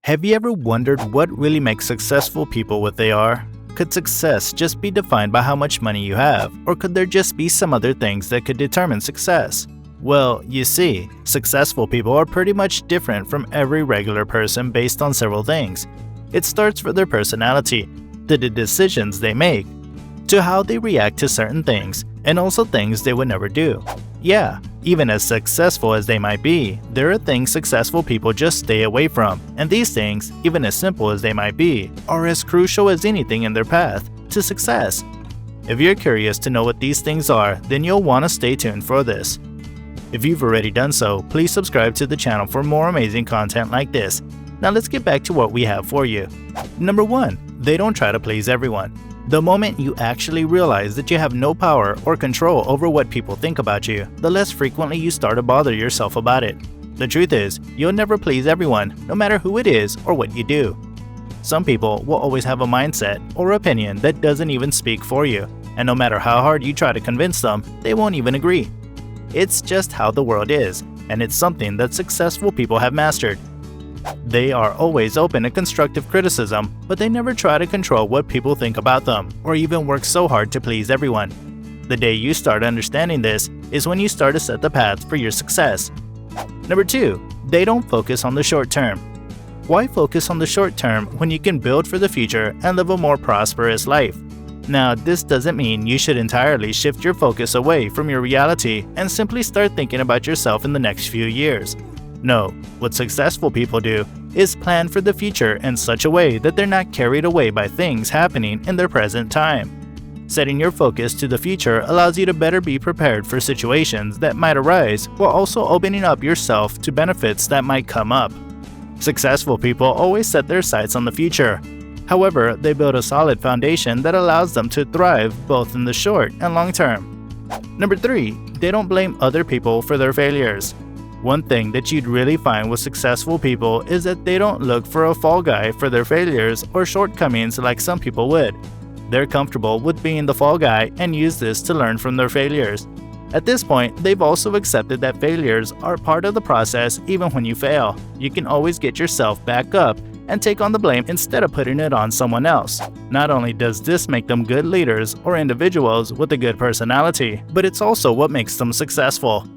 Have you ever wondered what really makes successful people what they are? Could success just be defined by how much money you have, or could there just be some other things that could determine success? Well, you see, successful people are pretty much different from every regular person based on several things. It starts with their personality, to the decisions they make, to how they react to certain things, and also things they would never do. Yeah, even as successful as they might be, there are things successful people just stay away from, and these things, even as simple as they might be, are as crucial as anything in their path to success. If you're curious to know what these things are, then you'll want to stay tuned for this. If you've already done so, please subscribe to the channel for more amazing content like this. Now let's get back to what we have for you. Number 1. They don't try to please everyone. The moment you actually realize that you have no power or control over what people think about you, the less frequently you start to bother yourself about it. The truth is, you'll never please everyone, no matter who it is or what you do. Some people will always have a mindset or opinion that doesn't even speak for you, and no matter how hard you try to convince them, they won't even agree. It's just how the world is, and it's something that successful people have mastered. They are always open to constructive criticism, but they never try to control what people think about them, or even work so hard to please everyone. The day you start understanding this is when you start to set the path for your success. Number 2. They don't focus on the short term. Why focus on the short term when you can build for the future and live a more prosperous life? Now, this doesn't mean you should entirely shift your focus away from your reality and simply start thinking about yourself in the next few years. No, what successful people do is plan for the future in such a way that they're not carried away by things happening in their present time. Setting your focus to the future allows you to better be prepared for situations that might arise while also opening up yourself to benefits that might come up. Successful people always set their sights on the future. However, they build a solid foundation that allows them to thrive both in the short and long term. Number 3. They don't blame other people for their failures. One thing that you'd really find with successful people is that they don't look for a fall guy for their failures or shortcomings like some people would. They're comfortable with being the fall guy and use this to learn from their failures. At this point, they've also accepted that failures are part of the process. Even when you fail, you can always get yourself back up and take on the blame instead of putting it on someone else. Not only does this make them good leaders or individuals with a good personality, but it's also what makes them successful.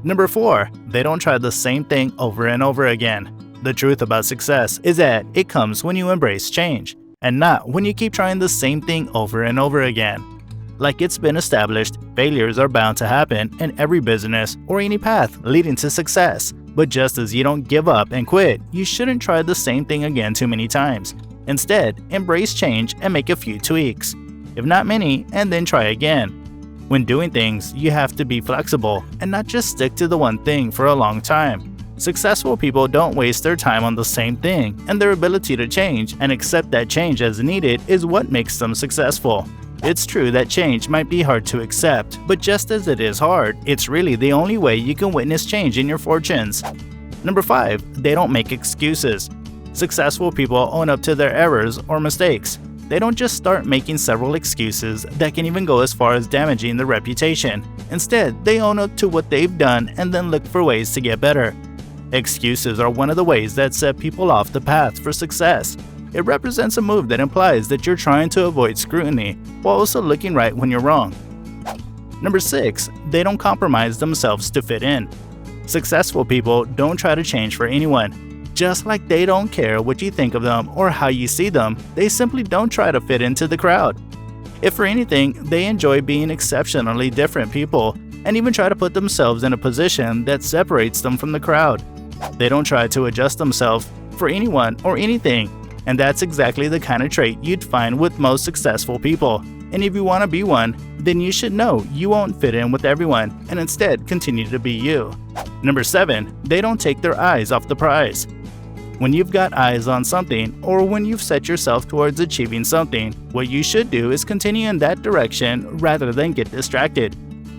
Number 4. They don't try the same thing over and over again. The truth about success is that it comes when you embrace change, and not when you keep trying the same thing over and over again. Like it's been established, failures are bound to happen in every business or any path leading to success. But just as you don't give up and quit, you shouldn't try the same thing again too many times. Instead, embrace change and make a few tweaks, if not many, and then try again. When doing things, you have to be flexible and not just stick to the one thing for a long time. Successful people don't waste their time on the same thing, and their ability to change and accept that change as needed is what makes them successful. It's true that change might be hard to accept, but just as it is hard, it's really the only way you can witness change in your fortunes. Number 5. They don't make excuses. Successful people own up to their errors or mistakes. They don't just start making several excuses that can even go as far as damaging their reputation. Instead, they own up to what they've done and then look for ways to get better. Excuses are one of the ways that set people off the path for success. It represents a move that implies that you're trying to avoid scrutiny while also looking right when you're wrong. Number 6. They don't compromise themselves to fit in. Successful people don't try to change for anyone. Just like they don't care what you think of them or how you see them, they simply don't try to fit into the crowd. If for anything, they enjoy being exceptionally different people and even try to put themselves in a position that separates them from the crowd. They don't try to adjust themselves for anyone or anything, and that's exactly the kind of trait you'd find with most successful people. And if you want to be one, then you should know you won't fit in with everyone and instead continue to be you. Number 7. They don't take their eyes off the prize. When you've got eyes on something, or when you've set yourself towards achieving something, what you should do is continue in that direction rather than get distracted.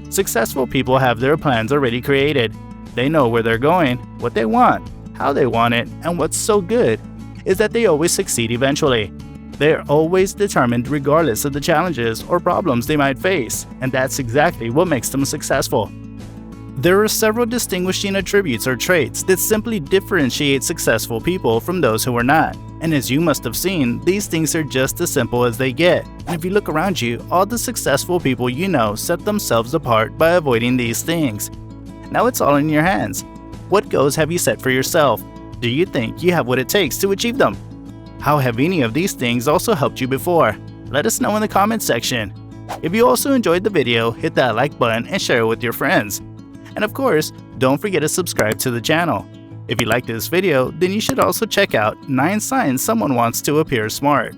Successful people have their plans already created. They know where they're going, what they want, how they want it, and what's so good is that they always succeed eventually. They're always determined regardless of the challenges or problems they might face, and that's exactly what makes them successful. There are several distinguishing attributes or traits that simply differentiate successful people from those who are not. And as you must have seen, these things are just as simple as they get. And if you look around you, all the successful people you know set themselves apart by avoiding these things. Now it's all in your hands. What goals have you set for yourself? Do you think you have what it takes to achieve them? How have any of these things also helped you before? Let us know in the comments section. If you also enjoyed the video, hit that like button and share it with your friends. And of course, don't forget to subscribe to the channel. If you liked this video, then you should also check out 9 signs someone wants to appear smart.